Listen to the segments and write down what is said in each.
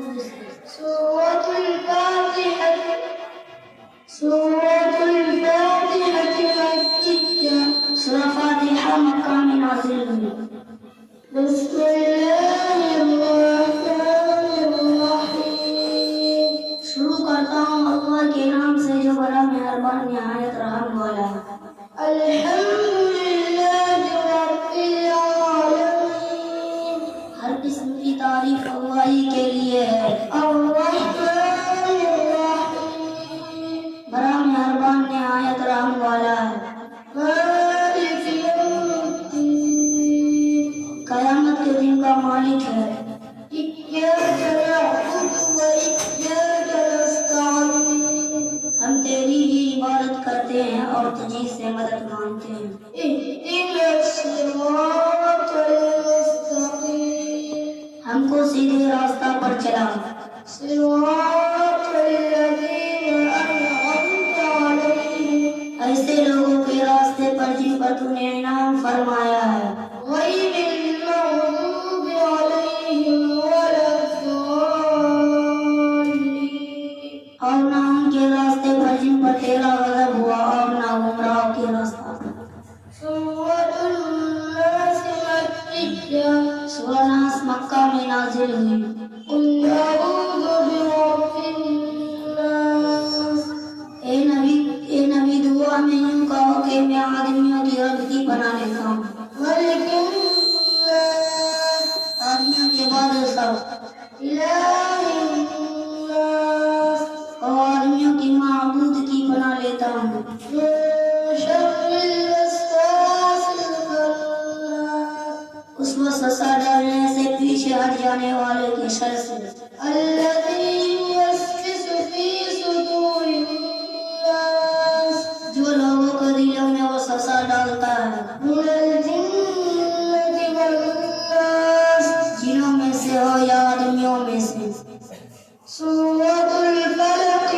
سورة الفاتحة مكية. سورة فاتحة مکہ میں نازل ہوئی. بسم اللہ الرحمن الرحیم. شروع کرتا ہوں اللہ کے نام سے جو بڑا مہربان نہایت رحم والا ہے. الحمدللہ رب العالمین. ہر قسم کی تعریف اللہ ہی کے لیے ہے. الرحمن الرحیم. بڑا مہربان نہایت رحم والا ہے. مالک یوم الدین. قیامت کے دن کا مالک ہے. ایاک نعبد و ایاک نستعین. ہم تیری ہی عبادت کرتے ہیں اور تجھی سے مدد مانگتے ہیں. اہدنا الصراط المستقیم. ہم کو سیدھے راستہ پر چلا. صراط الذین انعمت علیہم. ایسے لوگوں کے راستے پر جن پر تو نے انعام فرمایا ہے. غیر المغضوب علیہم ولا الضالین. اور نہ ان کے راستے پر جن پر تیرا غضب ہوا اور نہ گمراہوں کے راستہ پر. سورۃ الناس مکیہ. سورہ ناس مکہ میں نازل ہوئی. قل اعوذ برب الناس. اے نبی دعا میں یوں کہو کہ میں آدمیوں کی رب کی پناہ لیتا ہوں. ملک الناس. آدمیوں کے بادشاہ. الہ الناس. اور آدمیوں کی معبود کی پناہ لیتا ہوں. من شر الوسواس الخناس. اس وسوسہ ڈالنے سے پیچھے ہٹ جانے والے کے شر سے. الذی یوسوس فی صدور الناس. جو لوگوں کے دلوں میں وسوسہ ڈالتا ہے. من الجنۃ والناس. جنوں میں سے ہو یا آدمیوں میں سے. سورۃ الفلق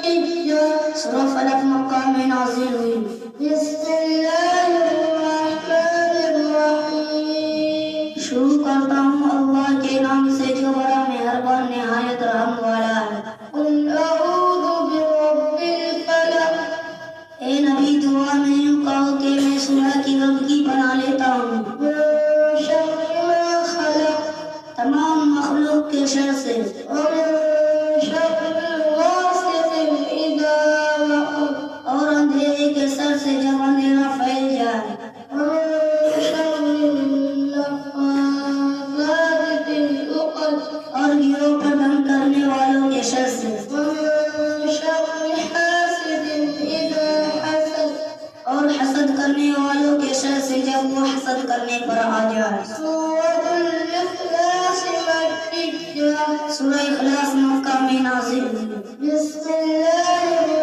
مکیہ. سورہ فلق مکہ میں نازل ہوئی. بسم اللہ الرحمن الرحیم. شروع کرتا ہوں اللہ کے نام سے جو بڑا مہربان نہایت رحم والا ہے. قل اعوذ برب الفلق. اے نبی دعا میں یوں کہو کہ میں سورہ کی رب کی پناہ لیتا ہوں. من شر ما خلق. تمام مخلوق کے شر سے. ومن شر غاسق اذا وقب. اور اندھیرے کے سر سے جب اندھیرا پھیل جائے. ومن شر النفاثات فی العقد. اور گروہ پر بند کرنے والوں کے شر سے. ومن شر حاسد اذا حسد. اور حسد کرنے والوں کے شر سے جب وہ حسد کرنے پر آ جائے. سورۃ الاخلاص مکیہ. سورہ اخلاص مکہ میں نازل ہوئی. بسم اللہ